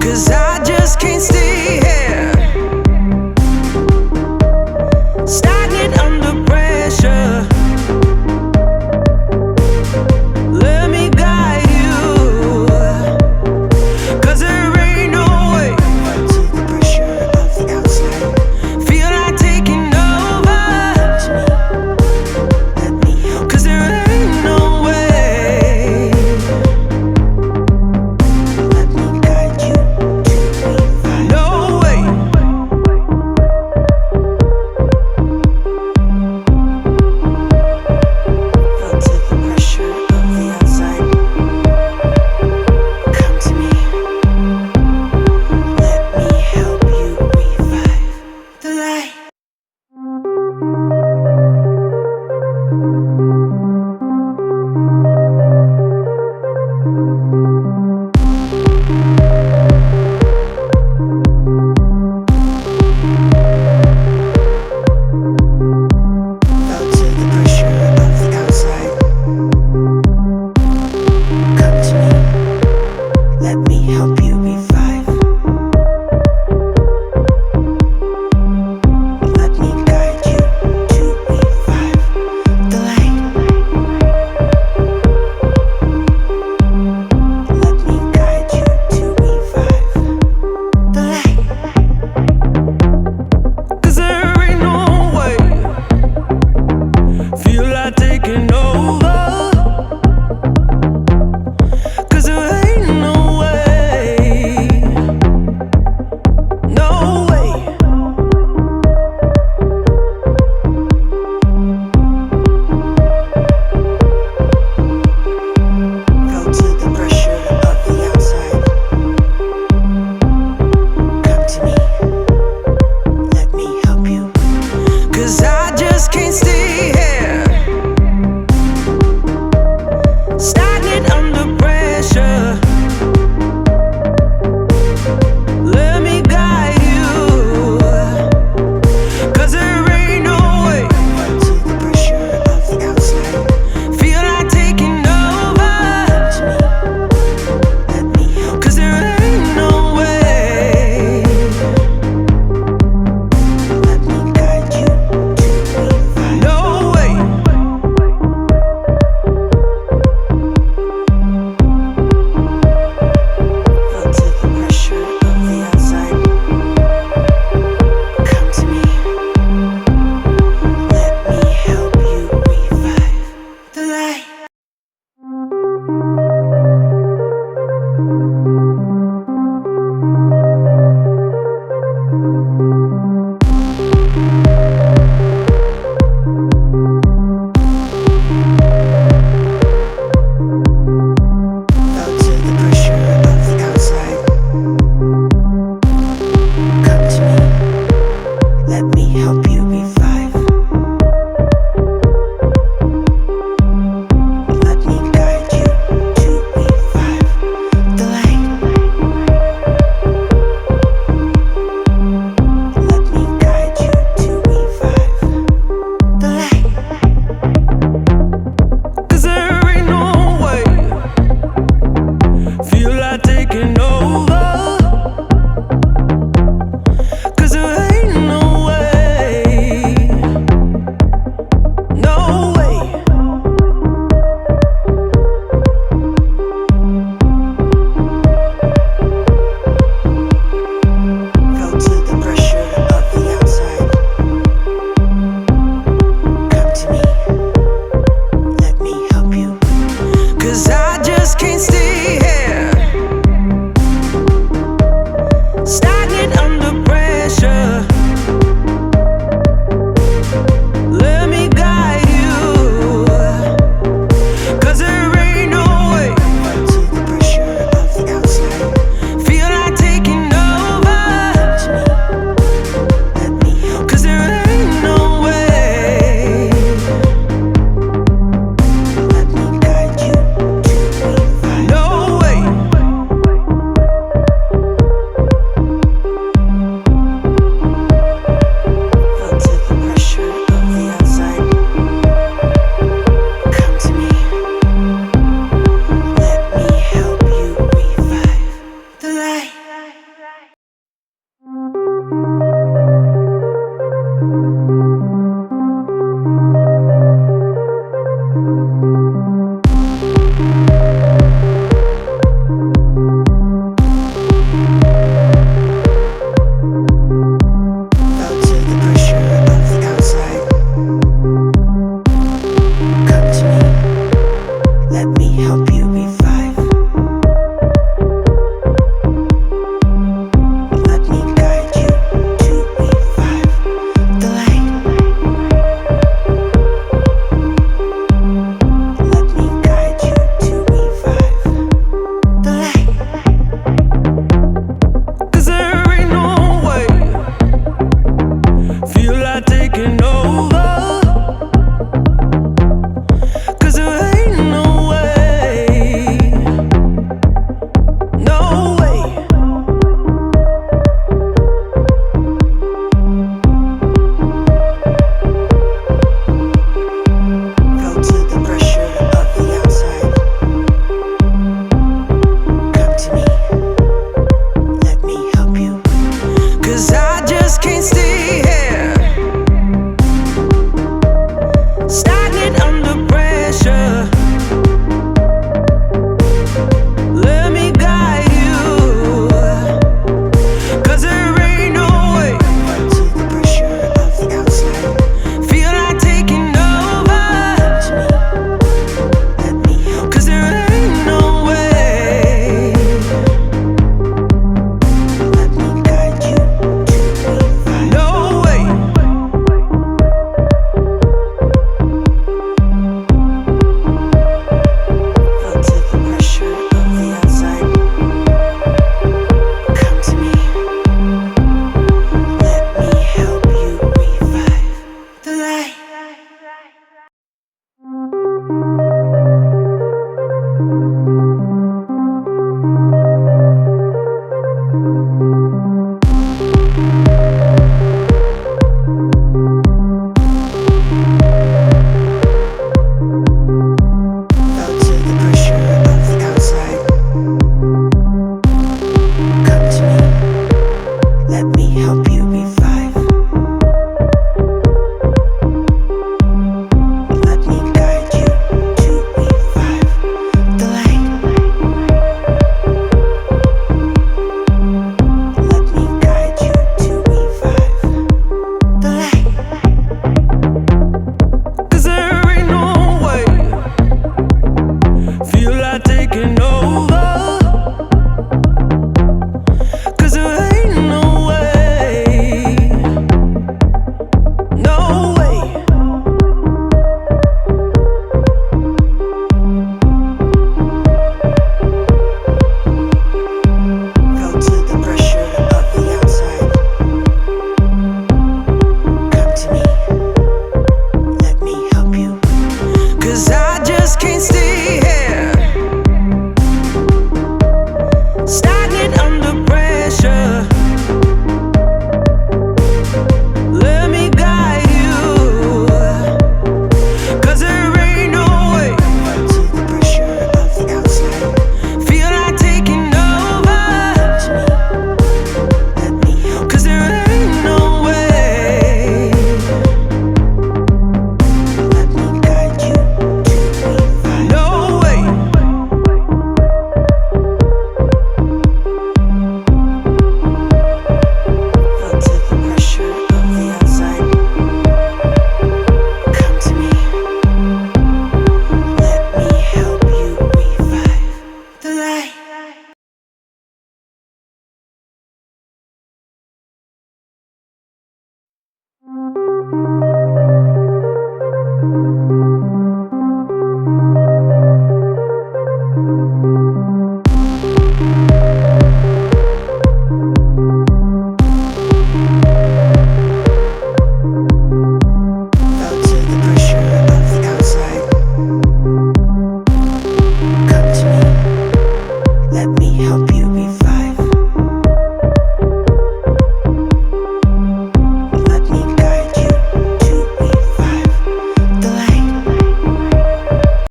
'Cause I just can't stay here, stagnant under pressure. Let me guide you, 'cause there ain't no way. To the pressure of the outside, feel like taking over. Let me help, 'cause there ain't no way. Let me guide you to revive. No way. Feel to the pressure of the outside. Come to me. Let me help you revive the light. Felt to the pressure of the outside. Come to me. Let me help you revive. Let me guide you to revive the light. Let me guide you to revive the light. 'Cause there ain't no way. Feel like taking over. 'Cause there ain't no way. No way. Felt to the pressure of the outside. Come to me. Let me help you. 'Cause I just can't stay here, stagnant under pressure. Let me guide you, 'cause there ain't no way. To the pressure of the outside, feel like taking over. To me. Let me help, 'cause there ain't no way. Let me guide you to revive. No way. Felt to the pressure of the outside. Come to me. Let me help you revive the light. Felt to the pressure of the outside. Come to me. Let me help you revive. Let me guide you to revive the light.